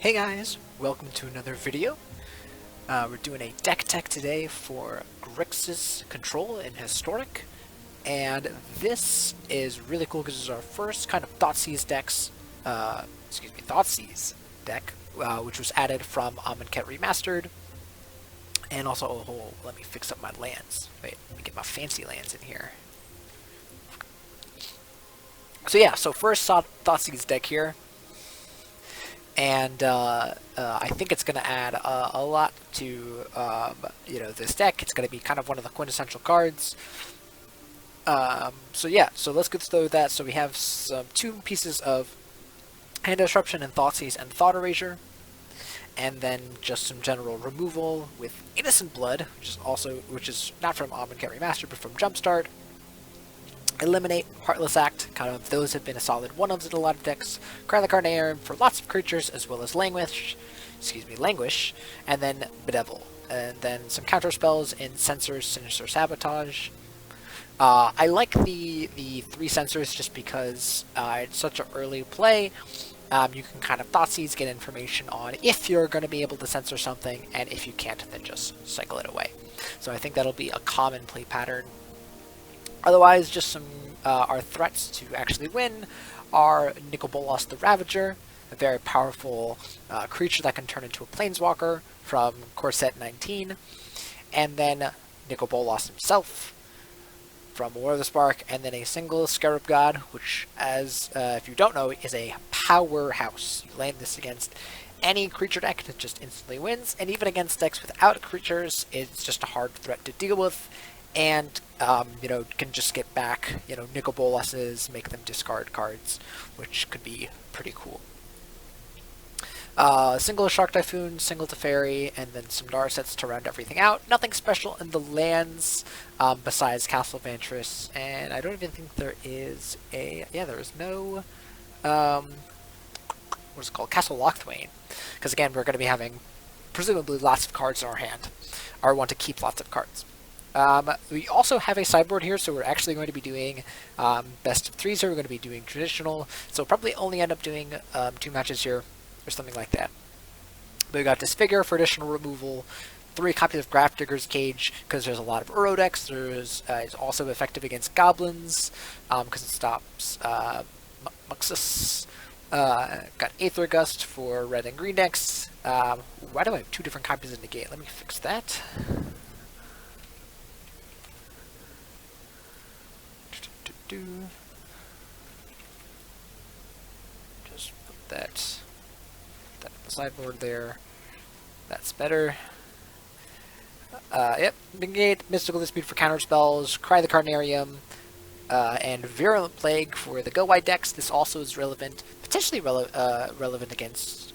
Hey guys, welcome to another video. We're doing a deck tech today for Grixis Control in Historic, and this is really cool because it's our first kind of Thoughtseize Thoughtseize deck, which was added from Amonkhet Remastered, and also, let me fix up my lands. Wait, let me get my fancy lands in here. So yeah, first Thoughtseize deck here. And I think it's going to add a lot to this deck. It's going to be kind of one of the quintessential cards. So let's go through that. So we have two pieces of Hand Disruption and Thoughtseize and Thought Erasure, and then just some general removal with Innocent Blood, which is not from Amonkhet Remastered but from Jumpstart. Eliminate, Heartless Act, kind of those have been a solid one-ofs in a lot of decks. Cry the Carnarium for lots of creatures, as well as Languish, and then Bedevil. And then some counter spells in Censors, Sinister Sabotage. I like the three Censors just because it's such an early play. You can kind of Thoughtseize, get information on if you're going to be able to censor something, and if you can't, then just cycle it away. So I think that'll be a common play pattern. Otherwise, just some our threats to actually win are Nicol the Ravager, a very powerful creature that can turn into a Planeswalker from Core Set 19, and then Nicol himself from War of the Spark, and then a single Scarab God, which, as if you don't know, is a powerhouse. You land this against any creature deck that just instantly wins, and even against decks without creatures, it's just a hard threat to deal with. And, can just get back, Nicol Bolas's, make them discard cards, which could be pretty cool. Single Shark Typhoon, single Teferi, and then some Nara sets to round everything out. Nothing special in the lands, besides Castle Vantress, and I don't even think there is there is no, what's it called, Castle Lochthwain, because again, we're going to be having, presumably, lots of cards in our hand, or want to keep lots of cards. We also have a sideboard here, so we're actually going to be doing best of threes here. We're going to be doing traditional, so we'll probably only end up doing 2 matches here, or something like that. But we got Disfigure for additional removal, 3 copies of Grafdigger's Cage, because there's a lot of Uro decks. It's also effective against Goblins, because it stops Muxus. Got Aether Gust for red and green decks. Why do I have 2 different copies of Negate? Let me fix that. Just put that on the sideboard there. That's better. Yep. Negate, Mystical Dispute for counter spells, Cry the Carnarium, and Virulent Plague for the Go White decks. This also is relevant, potentially relevant against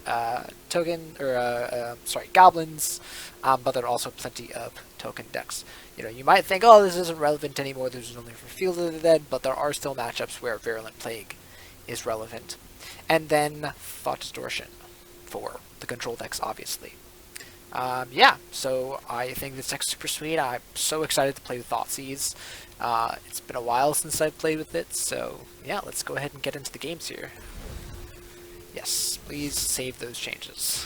goblins, but there are also plenty of token decks. You might think, oh, this isn't relevant anymore, this is only for Field of the Dead, but there are still matchups where Virulent Plague is relevant. And then Thought Distortion for the control decks, obviously. So I think this deck's super sweet. I'm so excited to play with Thoughtseize. It's been a while since I've played with it, so yeah, let's go ahead and get into the games here. Yes, please save those changes.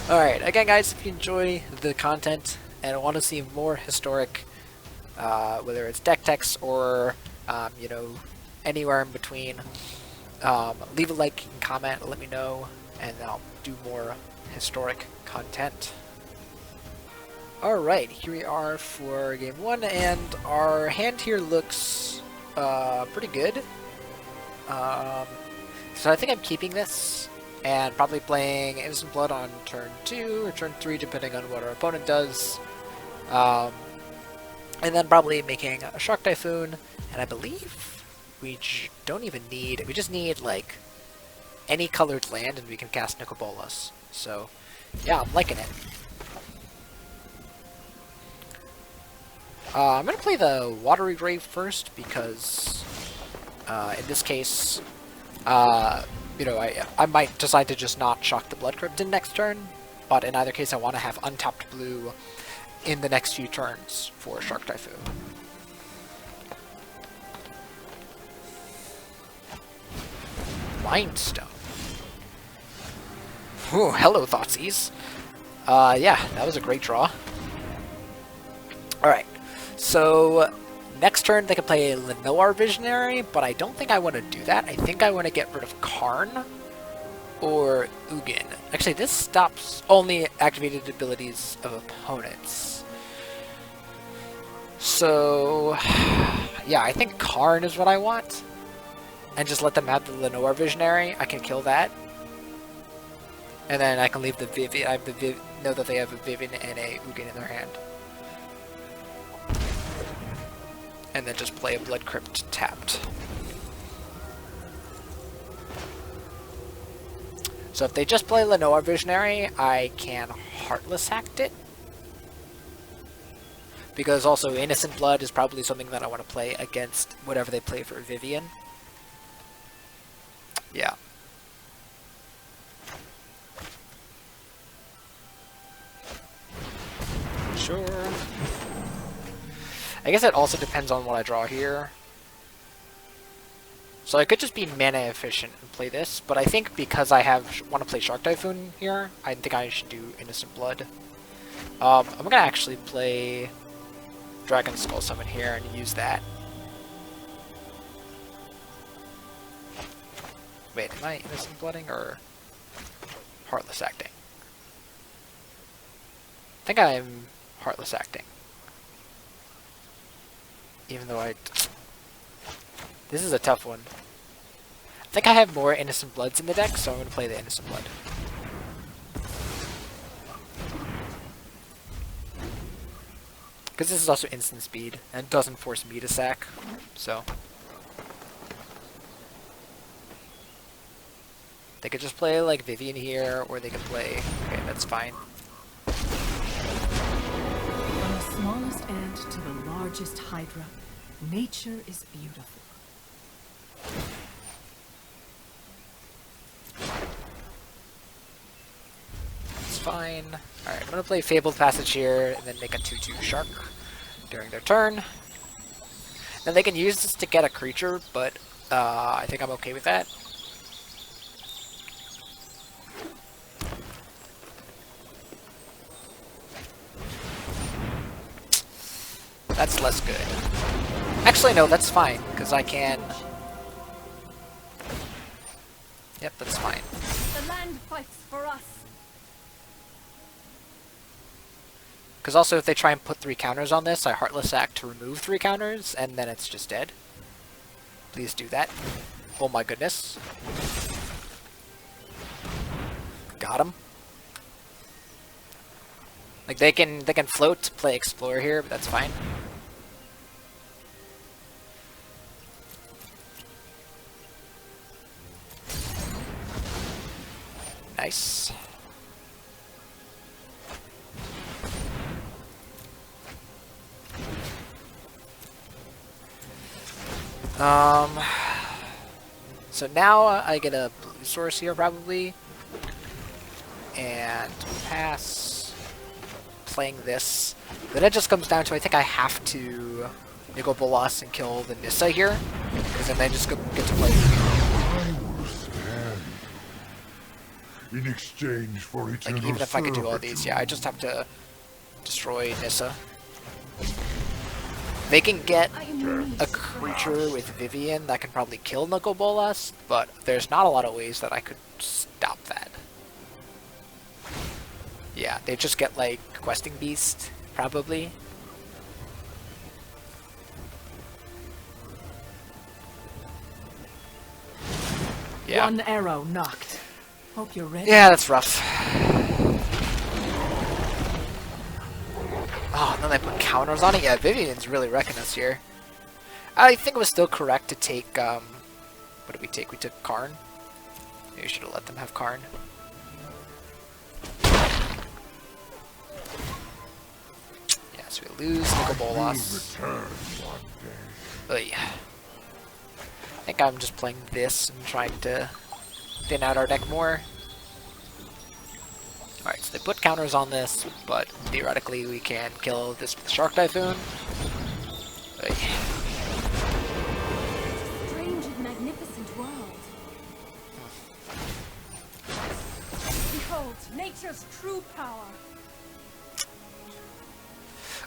Alright, again guys, if you enjoy the content and want to see more historic, whether it's deck techs or, anywhere in between, leave a like and comment, let me know, and then I'll do more historic content. Alright, here we are for game 1, and our hand here looks pretty good. So I think I'm keeping this, and probably playing Innocent Blood on turn 2 or turn 3, depending on what our opponent does. And then probably making a Shark Typhoon, and I believe we just need, like, any colored land, and we can cast Nicol Bolas. So, yeah, I'm liking it. I'm going to play the Watery Grave first, because, in this case, I might decide to just not shock the Blood Crypt in next turn, but in either case I want to have untapped blue in the next few turns for Shark Typhoon. Mindstone. Ooh, hello, Thoughtseize. Yeah, that was a great draw. Alright, so next turn they can play Lenoir Visionary, but I don't think I want to do that. I think I want to get rid of Karn or Ugin. Actually, this stops only activated abilities of opponents. So, yeah, I think Karn is what I want. And just let them have the Lenoir Visionary. I can kill that. And then I can leave the Vivian. I have the know that they have a Vivian and a Ugin in their hand. And then just play a Blood Crypt tapped. So if they just play Lenoir Visionary, I can Heartless Act it. Because also Innocent Blood is probably something that I want to play against whatever they play for Vivian. Yeah. Sure. I guess it also depends on what I draw here. So I could just be mana efficient and play this, but I think because I want to play Shark Typhoon here, I think I should do Innocent Blood. I'm gonna actually play Dragon Skull Summon here and use that. Wait, am I Innocent Blooding or Heartless Acting? I think I'm Heartless Acting. Even though this is a tough one. I think I have more Innocent Bloods in the deck, so I'm going to play the Innocent Blood. Because this is also instant speed, and it doesn't force me to sack, so... They could just play, like, Vivian here, or they could play... Okay, that's fine. From the smallest ant to the largest hydra, nature is beautiful. It's fine. Alright, I'm gonna play Fabled Passage here, and then make a 2/2 Shark during their turn. Then they can use this to get a creature, but I think I'm okay with that. That's less good. Actually, no, that's fine, because I can... Yep, that's fine. The land fights for us. Because also, if they try and put 3 counters on this, I Heartless Act to remove 3 counters, and then it's just dead. Please do that. Oh my goodness. Got him. Like, they can float to play Explorer here, but that's fine. Nice. So now I get a blue source here probably, and pass playing this. Then it just comes down to I think I have to Nicol Bolas and kill the Nissa here, because then I just get to play. I will stand in exchange for eternal Like even if I could do all servitude. these, yeah, I just have to destroy Nissa. They can get a creature with Vivian that can probably kill Nicol Bolas, but there's not a lot of ways that I could stop that. Yeah, they just get like Questing Beast, probably. Yeah. One arrow knocked. Hope you're ready. Yeah, that's rough. Oh, and then they put counters on it? Yeah, Vivian's really wrecking us here. I think it was still correct to take, what did we take? We took Karn. Maybe we should have let them have Karn. Yeah, so we lose Nicol Bolas. Return one day. I think I'm just playing this and trying to thin out our deck more. Alright, so they put counters on this, but theoretically we can kill this with Shark Typhoon. Strange and magnificent world. Behold, nature's true power.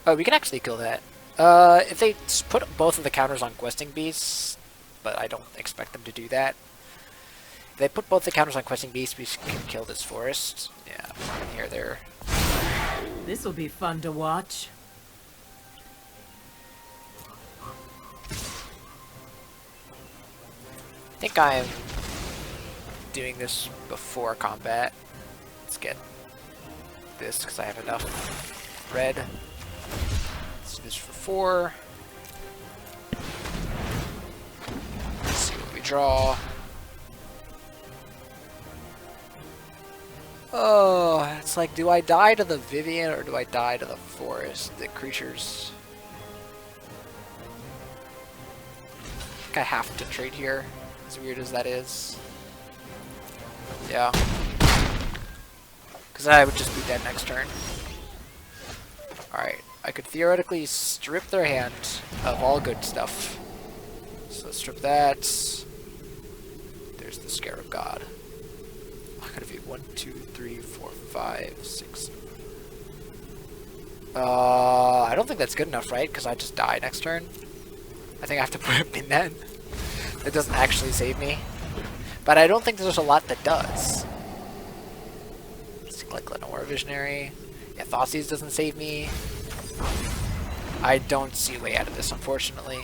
Oh, we can actually kill that. If they put both of the counters on questing beasts, but I don't expect them to do that. If they put both the counters on questing beasts, we can kill this forest. Yeah, here, there. This'll be fun to watch. I think I'm doing this before combat. Let's get this because I have enough red. Let's do this for 4. Let's see what we draw. Oh, it's like, do I die to the Vivian or do I die to the forest? The creatures. I think I have to trade here, as weird as that is. Yeah. Because I would just be dead next turn. Alright, I could theoretically strip their hand of all good stuff. So strip that. There's the Scarab God. I could have used 1, 2, 3, 4, 5, 6. I don't think that's good enough, right? Because I just die next turn. I think I have to put a pin then. That doesn't actually save me. But I don't think there's a lot that does. Like Lenore Visionary. Yeah, Thoughtseize doesn't save me. I don't see a way out of this, unfortunately.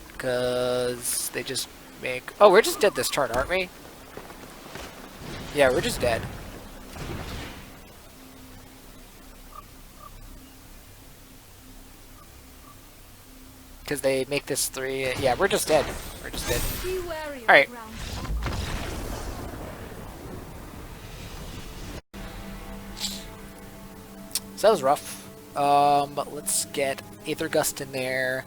Because they just make... Oh, we're just dead this turn, aren't we? Yeah, we're just dead. Because they make this 3... Yeah, we're just dead. We're just dead. Be wary of Alright. ground. So that was rough. But let's get Aether Gust in there.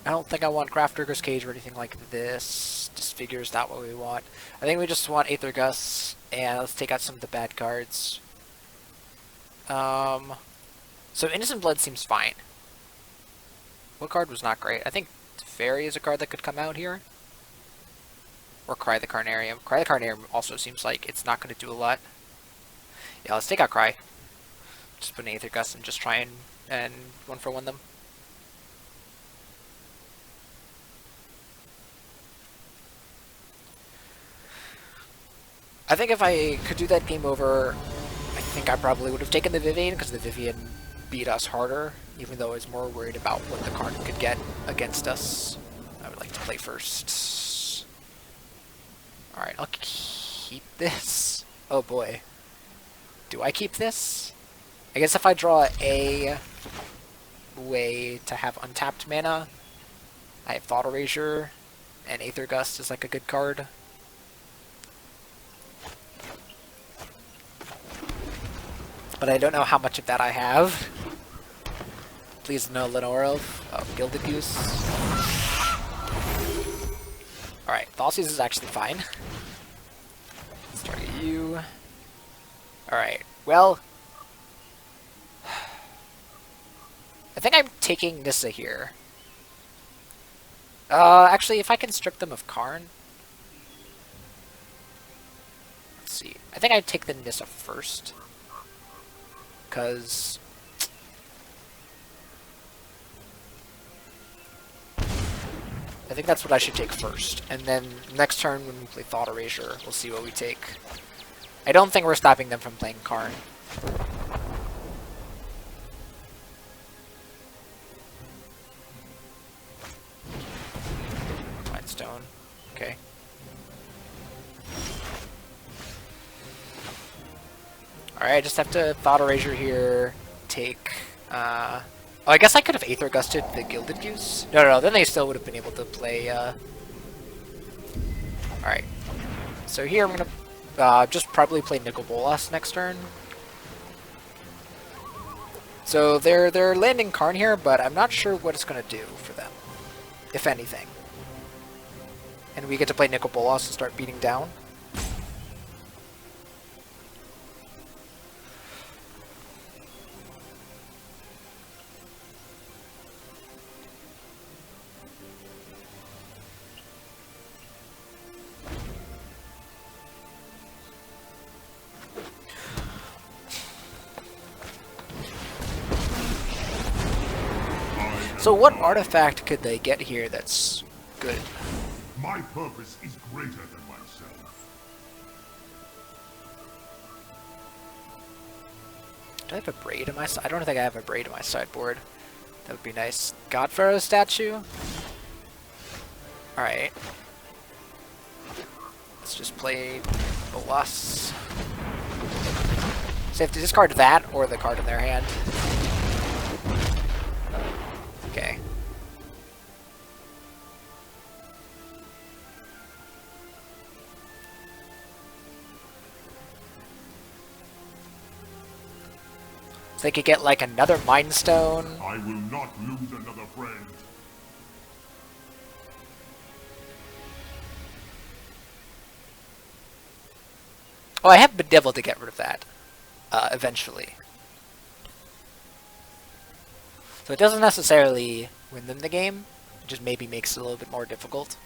I don't think I want Grafdigger's Cage or anything like this. Disfigure is not what we want. I think we just want Aether Gust, and let's take out some of the bad cards. So Innocent Blood seems fine. What card was not great? I think Fairy is a card that could come out here. Or Cry the Carnarium. Cry the Carnarium also seems like it's not going to do a lot. Yeah, let's take out Cry. Just put an Aether Gust and just try and 1-for-1 them. I think if I could do that game over, I think I probably would have taken the Vivian, because the Vivian beat us harder, even though I was more worried about what the card could get against us. I would like to play first. Alright, I'll keep this. Oh boy. Do I keep this? I guess if I draw a way to have untapped mana, I have Thought Erasure, and Aether Gust is like a good card. But I don't know how much of that I have. Please no Lenore Elf. Oh, Gilded Goose. Alright, Thoughtseize is actually fine. Let's target you. Alright, well... I think I'm taking Nissa here. Actually, if I can strip them of Karn... Let's see. I think I'd take the Nissa first. Because... I think that's what I should take first. And then next turn when we play Thought Erasure, we'll see what we take. I don't think we're stopping them from playing Karn. Stone. Okay. Alright, I just have to Thought Erasure here, take, oh, I guess I could have Aether Gusted the Gilded Goose. No, then they still would have been able to play, Alright. So here I'm gonna, just probably play Nicol Bolas next turn. So they're landing Karn here, but I'm not sure what it's gonna do for them, if anything. And we get to play Nicol Bolas and start beating down. So what artifact could they get here that's good? My purpose is greater than myself. Do I have a braid in my side? I don't think I have a braid in my sideboard. That would be nice. God Pharaoh statue? Alright. Let's just play Bolas. So they have to discard that or the card in their hand. Okay. So they could get like another Mind Stone. I will not lose another friend. Oh, I have Bedevil to get rid of that. Eventually. So it doesn't necessarily win them the game. It just maybe makes it a little bit more difficult.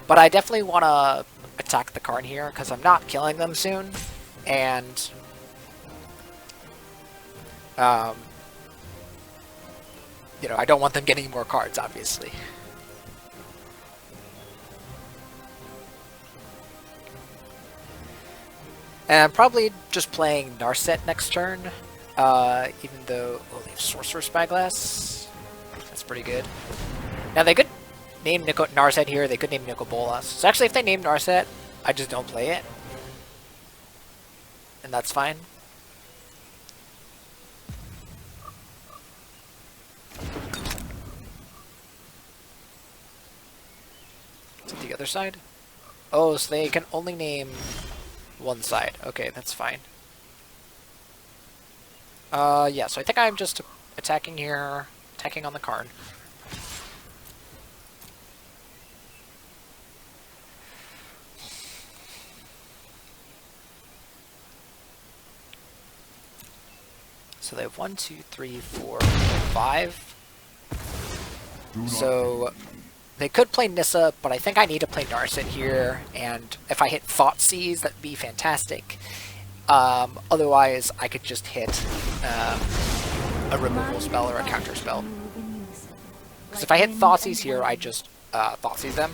But I definitely want to attack the Karn here, because I'm not killing them soon. And you know, I don't want them getting more cards, obviously. And I'm probably just playing Narset next turn, even though... Oh, they have Sorcerer Spyglass. That's pretty good. Now, they could name Narset here, they could name Nicol Bolas. So actually, if they name Narset, I just don't play it. And that's fine. To the other side? Oh, so they can only name one side. Okay, that's fine. Yeah, so I think I'm just attacking here, attacking on the Karn. So they have 1, 2, 3, 4, 5. So they could play Nissa, but I think I need to play Narset here, and if I hit Thoughtseize, that'd be fantastic. Otherwise, I could just hit a removal spell or a counter spell. Because if I hit Thoughtseize here, I just Thoughtseize them.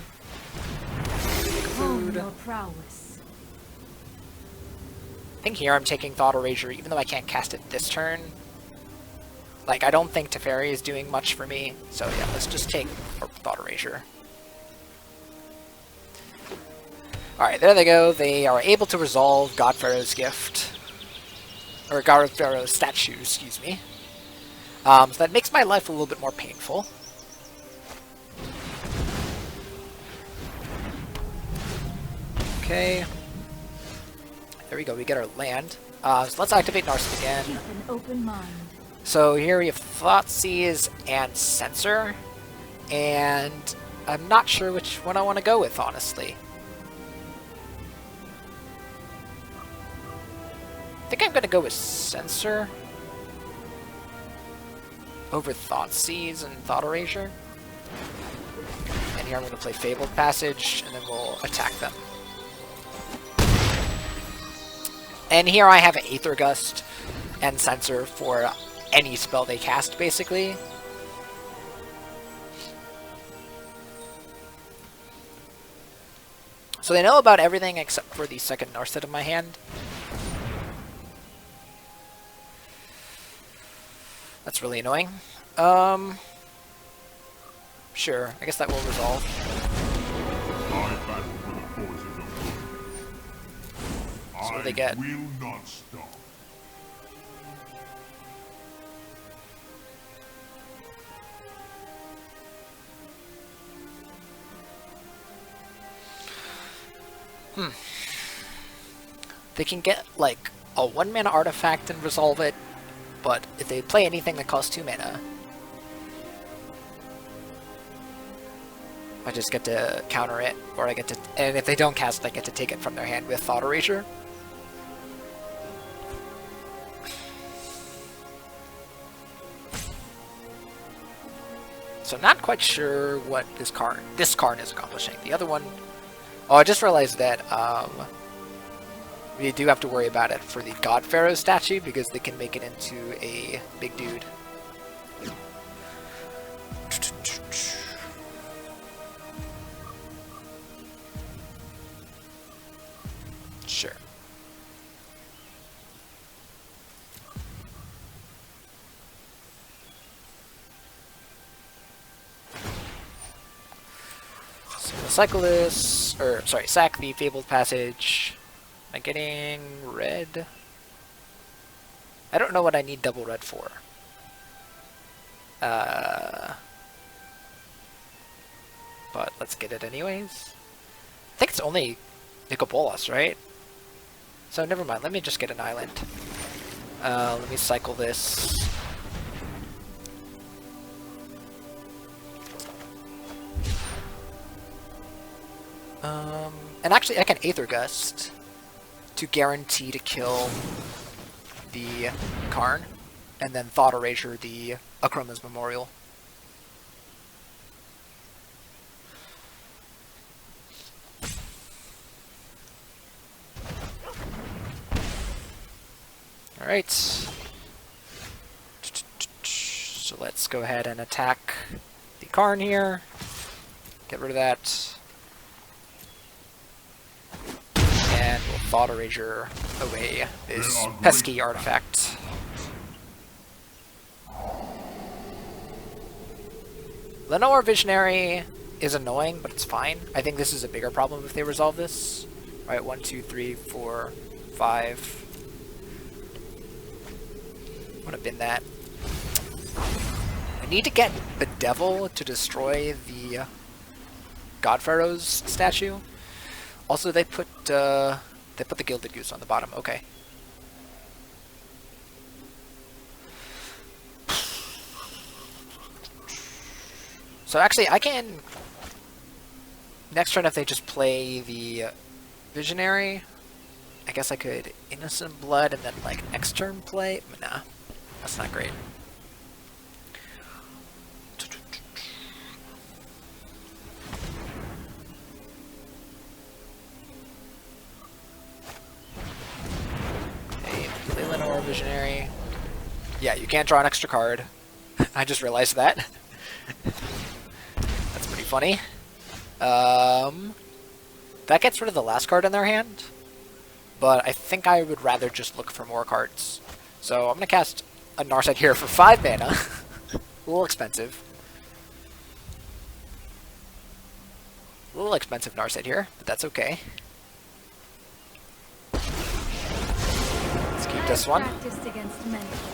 Food. I think here I'm taking Thought Erasure, even though I can't cast it this turn. Like, I don't think Teferi is doing much for me, so yeah, let's just take Thought Erasure. Alright, there they go. They are able to resolve God Pharaoh's gift. Or God Pharaoh's statue, excuse me. So that makes my life a little bit more painful. Okay. There we go, we get our land. So let's activate Narset again. Keep an open mind. So here we have Thoughtseize and Censor. And I'm not sure which one I want to go with, honestly. I think I'm going to go with Censor over Thoughtseize and Thought Erasure. And here I'm going to play Fabled Passage, and then we'll attack them. And here I have Aether Gust and Censor for any spell they cast, basically. So they know about everything except for the second Narset in my hand. That's really annoying. Sure, I guess that will resolve. So what do they get? Will not stop. They can get like a 1-mana artifact and resolve it, but if they play anything that costs 2 mana, I just get to counter it, or I get to, and if they don't cast it, I get to take it from their hand with Thought Erasure. So I'm not quite sure what this Karn is accomplishing. The other one... Oh, I just realized that We do have to worry about it for the God Pharaoh statue because they can make it into a big dude. Sure. So we'll cycle this, or sorry, sack the Fabled Passage. Am I getting red? I don't know what I need double red for. But let's get it anyways. I think it's only Nicobolas, right? So never mind, let me just get an island. Let me cycle this. And actually I can Aether Gust to guarantee to kill the Karn, and then Thought Erasure the Akroma's Memorial. Alright. So let's go ahead and attack the Karn here. Get rid of that. And we'll Thought Erasure away this pesky artifact. Lenore Visionary is annoying, but it's fine. I think this is a bigger problem if they resolve this. Alright, 1, 2, 3, 4, 5. I'm gonna bin that. I need to get the Devil to destroy the God Pharaoh's statue. Also, they put the Gilded Goose on the bottom. Okay. So actually, I can next turn if they just play the Visionary. I guess I could Innocent Blood and then like next turn play. Nah, that's not great. Visionary. Yeah, you can't draw an extra card. I just realized that. That's pretty funny. That gets rid of the last card in their hand, but I think I would rather just look for more cards. So I'm going to cast a Narset here for 5 mana. A little expensive. A little expensive Narset here, but that's okay. This one.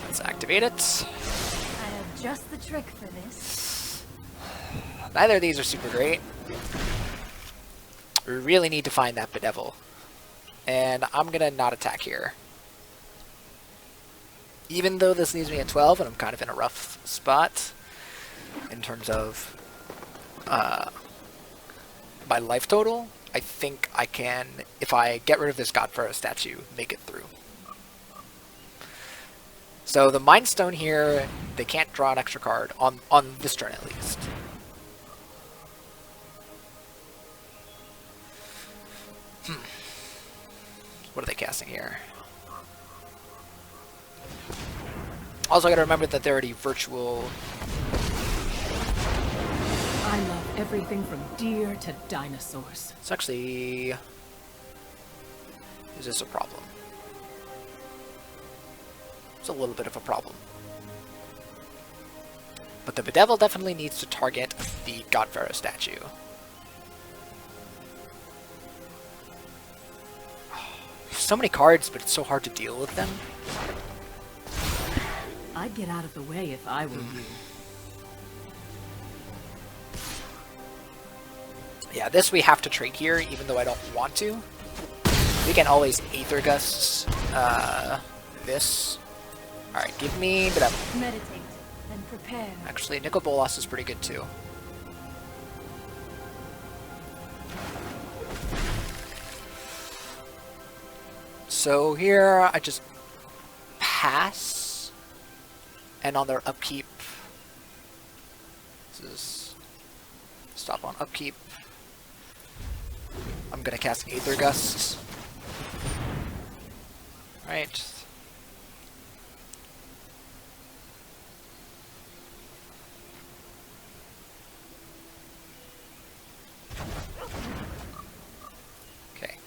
Let's activate it. I have just the trick for this. Neither of these are super great. We really need to find that Bedevil. And I'm gonna not attack here. Even though this leaves me at 12 and I'm kind of in a rough spot in terms of my life total, I think I can, if I get rid of this God Pharaoh statue, make it through. So the Mind Stone here, they can't draw an extra card on this turn at least. What are they casting here? Also, I gotta remember that they're already virtual. I love everything from deer to dinosaurs. It's actually... Is this a problem? It's a little bit of a problem. But the Bedevil definitely needs to target the God Pharaoh statue. So many cards, but it's so hard to deal with them. I'd get out of the way if I were you. Yeah, this we have to trade here, even though I don't want to. We can always Aether Gust this. Alright, give me Bedevil. Meditate and prepare. Actually, Nicobolas is pretty good too. So here, I just pass, and on their upkeep, this is stop on upkeep. I'm gonna cast Aether Gust. Right. Okay.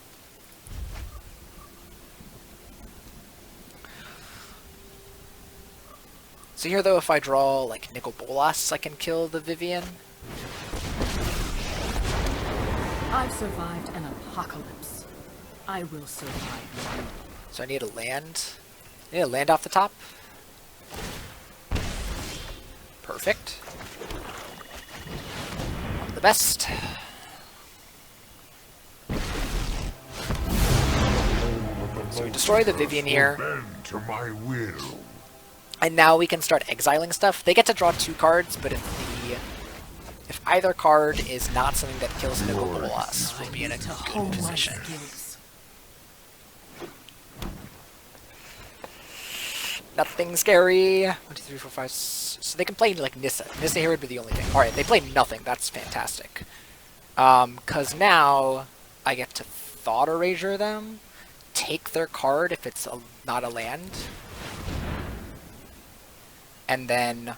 So here, though, if I draw, like, Nicol Bolas, I can kill the Vivian. I've survived an apocalypse. I will survive you. So I need a land. I need a land off the top. Perfect. I'm the best. So we destroy the Vivian here. Bend to my will. And now we can start exiling stuff. They get to draw 2 cards, but if either card is not something that kills Nicol Bolas, we'll be in a good position. Nothing scary. 1, 2, 3, 4, 5. So they can play like Nissa. Nissa here would be the only thing. All right, they play nothing. That's fantastic. Cause now I get to Thought Erasure them, take their card if it's not a land, and then.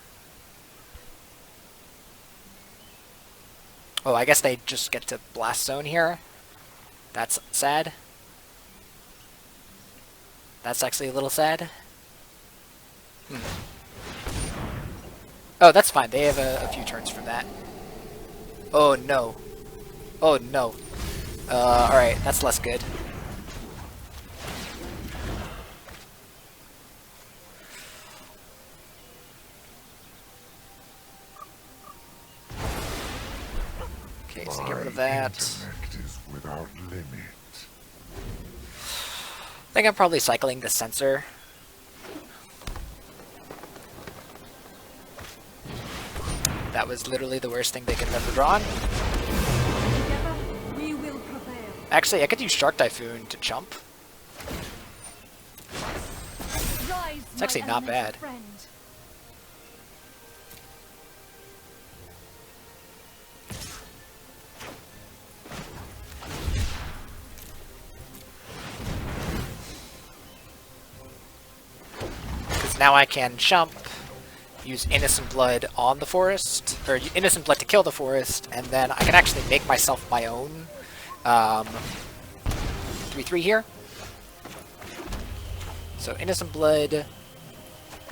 Oh, I guess they just get to Blast Zone here. That's sad. That's actually a little sad. Oh, that's fine. They have a few turns for that. Oh, no. Oh, no. Alright. That's less good. Okay, so get rid of that. Intellect is without limit. I think I'm probably cycling the Sensor. That was literally the worst thing they could have ever drawn. Together, we will prevail. Actually, I could use Shark Typhoon to jump. Rise, It's actually my not elemental bad. friend. Because now I can jump, use Innocent Blood on the forest, or Innocent Blood to kill the forest, and then I can actually make myself my own 3/3 here. So Innocent Blood,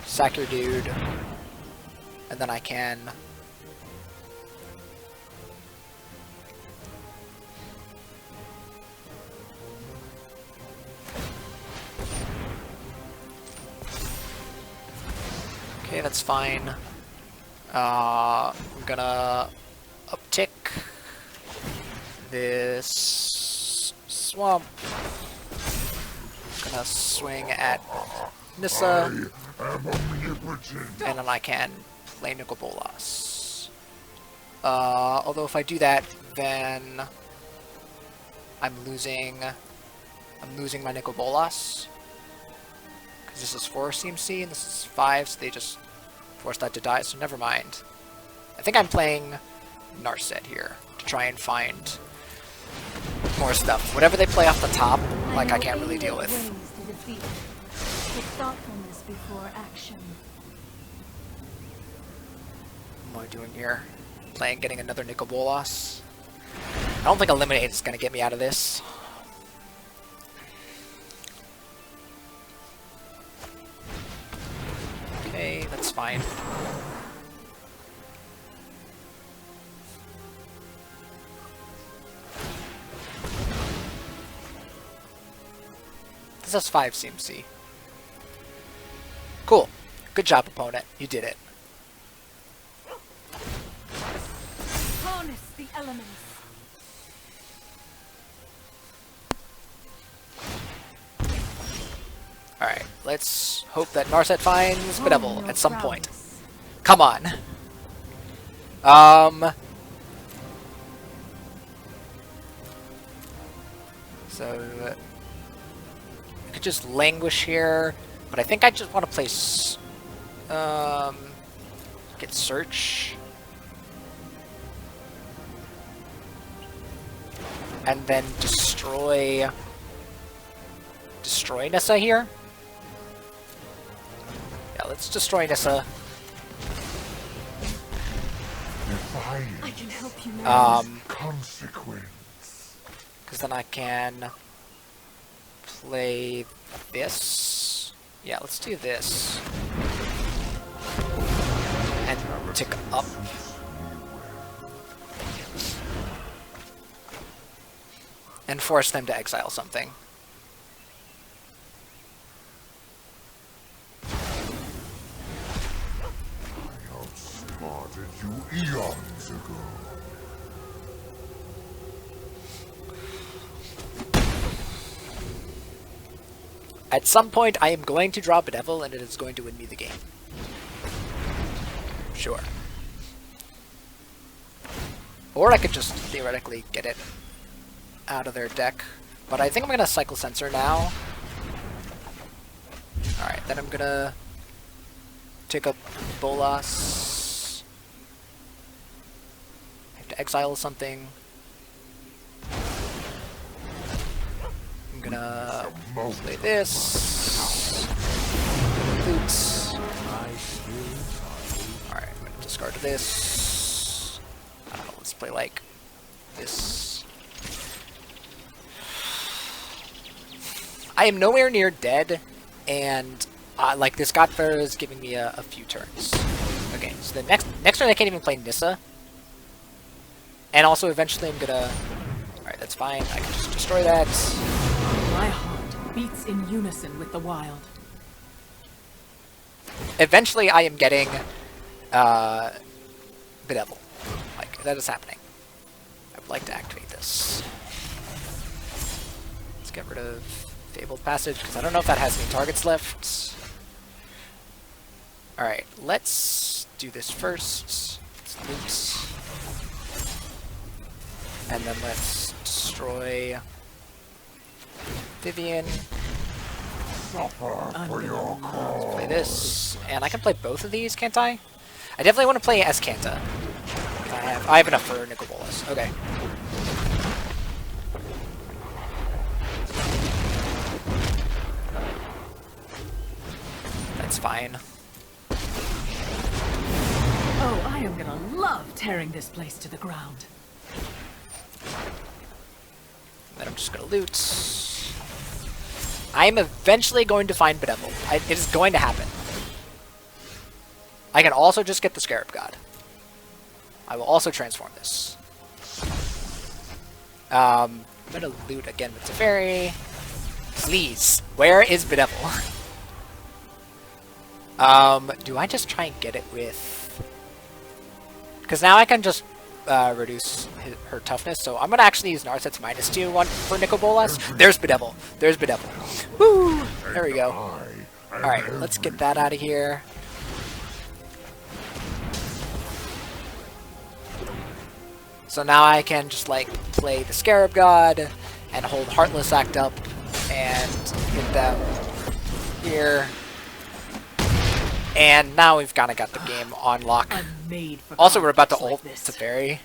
sack your dude, and then I can okay, that's fine. I'm gonna uptick this swamp. Gonna swing at Nissa, I am omnipotent. and then I can play Nicol Bolas. Although if I do that, then I'm losing my Nicol Bolas. Because this is 4 CMC and this is 5, so they just force that to die, so never mind. I think I'm playing Narset here to try and find more stuff. Whatever they play off the top, like I can't really deal with. Ways to defeat. Take thoughtfulness before action. What am I doing here? Getting another Nicol Bolas. I don't think Eliminate is going to get me out of this. Okay, that's fine. This has 5 CMC. Cool. Good job, opponent. You did it. Harness the elements. Alright, let's hope that Narset finds Bedevil Your at some point. prowess. Come on. So I could just languish here, but I think I just want to place get search. And then destroy Nissa here. let's destroy Nissa. I can help you now. Consequence. Because then I can play this. Yeah, let's do this. And tick up. And force them to exile something. I outsmarted you eons ago. At some point, I am going to draw Bedevil, and it is going to win me the game. Sure. Or I could just theoretically get it out of their deck. But I think I'm going to cycle Sensor now. Alright, then I'm going to take up Bolas. I have to exile something. I'm gonna play this. Oops. Alright, I'm gonna discard this. I don't know, let's play like this. I am nowhere near dead, and like this Godfair is giving me a few turns. Okay, so the next turn I can't even play Nissa. And also eventually I'm gonna... Alright, that's fine, I can just destroy that. My heart beats in unison with the wild. Eventually I am getting Bedevil. Like, that is happening. I would like to activate this. Let's get rid of Fabled Passage, because I don't know if that has any targets left. Alright, let's do this first. Let's loot. And then let's destroy Vivian. Suffer for your cause. Play this, and I can play both of these, can't I? I definitely want to play Escanta. I have enough for Nicol Bolas. Okay. That's fine. Oh, I am gonna love tearing this place to the ground. Then I'm just gonna loot. I am eventually going to find Bedevil. It is going to happen. I can also just get the Scarab God. I will also transform this. I'm gonna loot again with Teferi. Please, where is Bedevil? Do I just try and get it with... Because now I can just reduce her toughness, so I'm gonna actually use Narset's -2 one for Nicol Bolas. There's Bedevil. There's Bedevil. Woo! There we go. Alright, let's get that out of here. So now I can just like play the Scarab God and hold Heartless Act up and hit them here. And now we've kind of got the game on lock. Also, we're about to ult Teferi.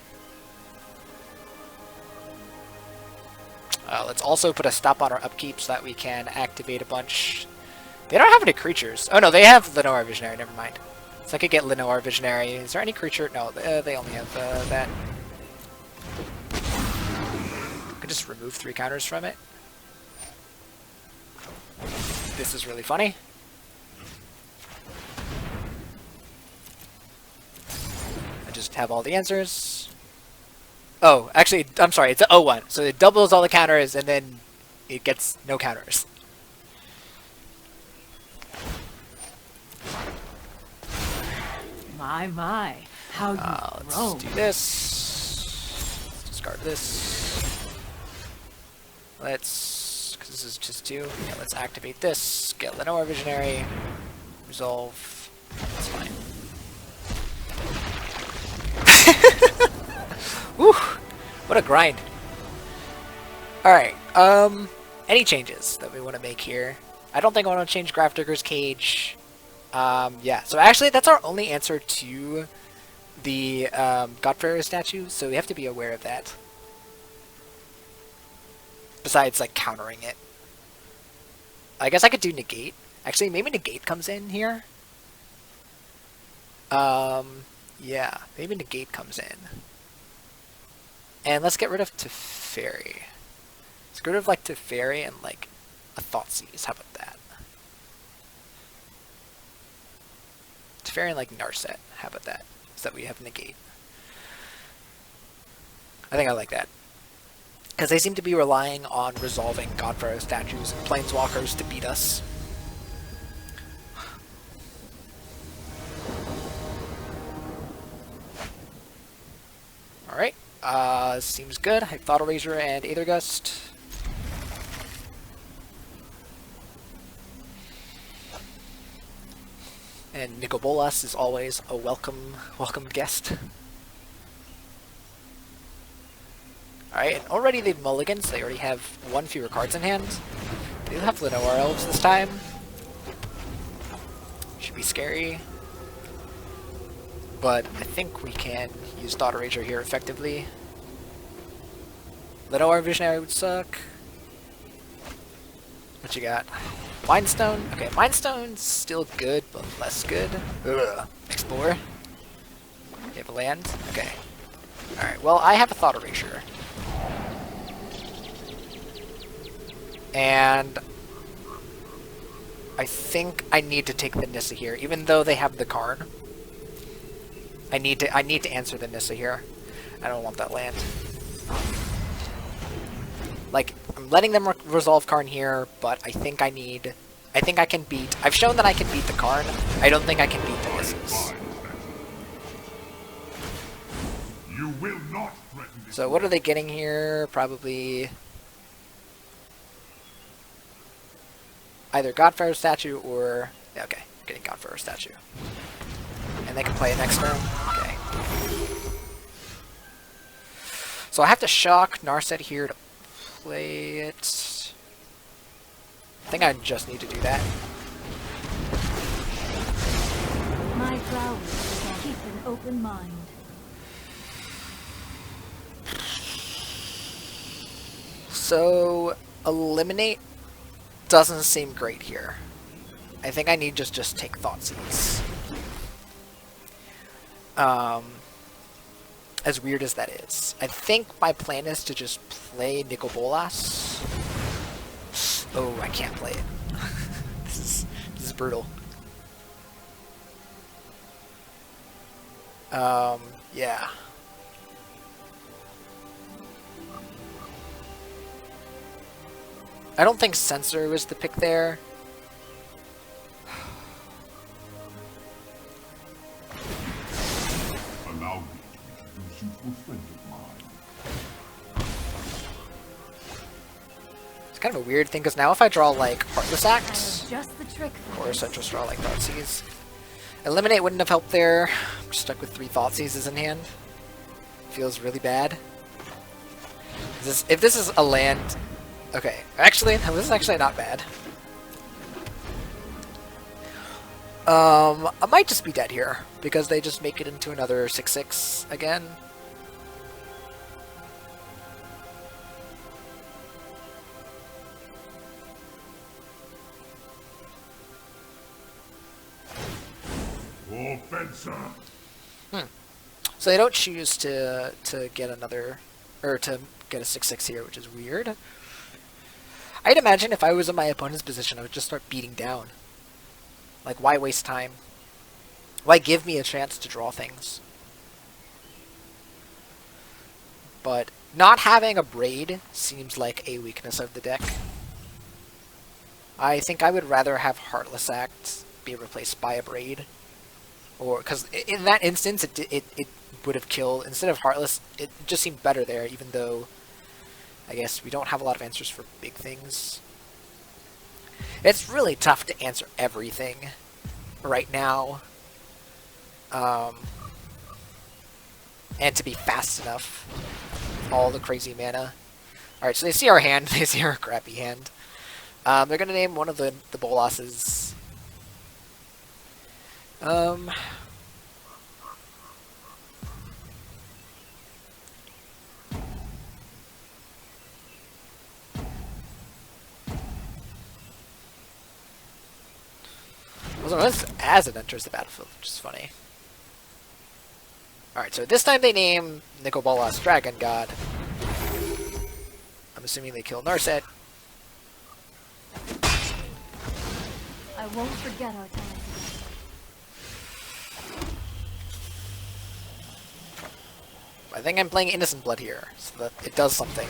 Let's also put a stop on our upkeep so that we can activate a bunch. They don't have any creatures. Oh no, they have Lenore Visionary, never mind. So I could get Lenore Visionary. Is there any creature? No, they only have that. I could just remove 3 counters from it. This is really funny. I just have all the answers. Oh, actually, I'm sorry, it's an 0-1. So it doubles all the counters, and then it gets no counters. My, how you Let's roam. do this. Let's discard this. Let's, because this is just 2, yeah, let's activate this, get Lenore Visionary, resolve, that's fine. Whew, what a grind. Alright, any changes that we want to make here? I don't think I want to change Grafdigger's Cage. Yeah, so actually that's our only answer to the Godfarer statue, so we have to be aware of that. Besides, like, countering it. I guess I could do Negate. Actually, maybe Negate comes in here. Yeah, maybe negate comes in. And let's get rid of Teferi. Let's get rid of like Teferi and like a Thoughtseize. How about that? Teferi and like Narset. How about that? So that we have negate. I think I like that. Because they seem to be relying on resolving Godpharaoh statues and Planeswalkers to beat us. Alright. Seems good. I have Thought Erasure and Aether Gust. And Nicobolas is always a welcome guest. Alright, and already they've mulligans. They already have one fewer cards in hand. They do have Lenoir Elves this time. Should be scary. But I think we can use Thought Erasure here effectively. Lenoir Visionary would suck. What you got? Mindstone? Okay, Mindstone's still good, but less good. Ugh. Explore. You have a land? Okay. Alright, well, I have a Thought Erasure. And I think I need to take the Nissa here, even though they have the Karn. I need to answer the Nissa here. I don't want that land. Like, I'm letting them resolve Karn here, but I think I can beat... I've shown that I can beat the Karn. I don't think I can beat the Nissas. You will not threaten this. So what are they getting here? Probably... either Godpharaoh statue or... yeah, okay, getting Godpharaoh statue. And they can play it next turn? Okay. So I have to shock Narset here to play it. I think I just need to do that. My flowers keep an open mind. So, eliminate doesn't seem great here. I think I need just take Thoughtseize. As weird as that is. I think my plan is to just play Nicobolas. Oh, I can't play it. This is brutal. Yeah. I don't think Censor was the pick there. Allow me to introduce you to a friend of mine. It's kind of a weird thing, because now if I draw, like, Heartless I Act, have just the trick for or this. just draw, like, Thoughtseize. Eliminate wouldn't have helped there. I'm stuck with 3 Thoughtseizes in hand. Feels really bad. If this is a land... okay, actually, no, this is actually not bad. I might just be dead here, because they just make it into another 6/6 again. Offensive. So they don't choose to get another, or to get a 6/6 here, which is weird. I'd imagine if I was in my opponent's position, I would just start beating down. Like, why waste time? Why give me a chance to draw things? But not having a Braid seems like a weakness of the deck. I think I would rather have Heartless Act be replaced by a Braid. Or, because in that instance, it would have killed, instead of Heartless, it just seemed better there, even though I guess we don't have a lot of answers for big things. It's really tough to answer everything right now. And to be fast enough. All the crazy mana. Alright, so they see our hand, they see our crappy hand. They're gonna name one of the Bolasses. Also, as it enters the battlefield, which is funny. Alright, so this time they name Nicobolas Dragon God. I'm assuming they kill Narset. I won't forget our time. I think I'm playing Innocent Blood here, so that it does something.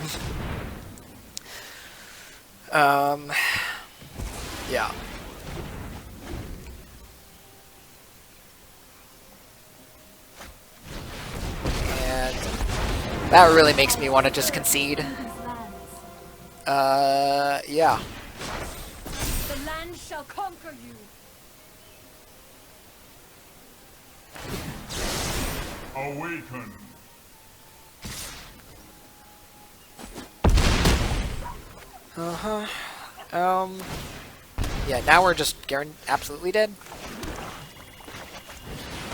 Yeah. And that really makes me want to just concede. These lands. Yeah. The land shall conquer you. Awaken. Uh-huh. Yeah, now we're just absolutely dead.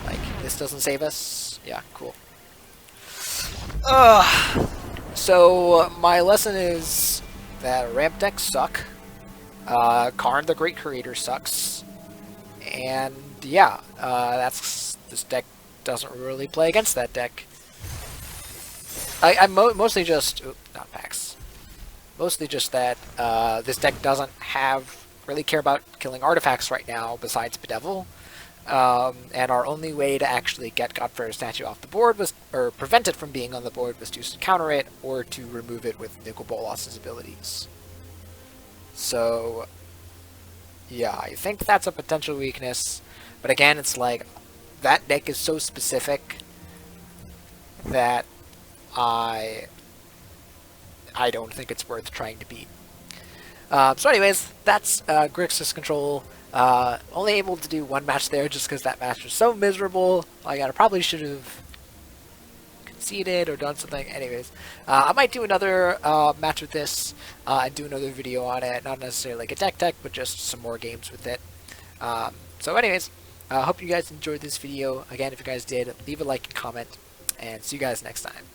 Like, this doesn't save us. Yeah, cool. So, my lesson is that ramp decks suck. Karn the Great Creator sucks. And, yeah, this deck doesn't really play against that deck. I'm mostly just... Oops, not packs. Mostly just that this deck doesn't really care about killing artifacts right now besides Bedevil. And our only way to actually get Godfather Statue off the board was, or prevent it from being on the board, was to counter it or to remove it with Nicobolas' abilities. So, yeah, I think that's a potential weakness. But again, it's like, that deck is so specific that I don't think it's worth trying to beat. So anyways, that's Grixis Control. Only able to do one match there just because that match was so miserable. Like, I probably should have conceded or done something. Anyways, I might do another match with this and do another video on it. Not necessarily like a deck, but just some more games with it. So anyways, I hope you guys enjoyed this video. Again, if you guys did, leave a like and comment, and see you guys next time.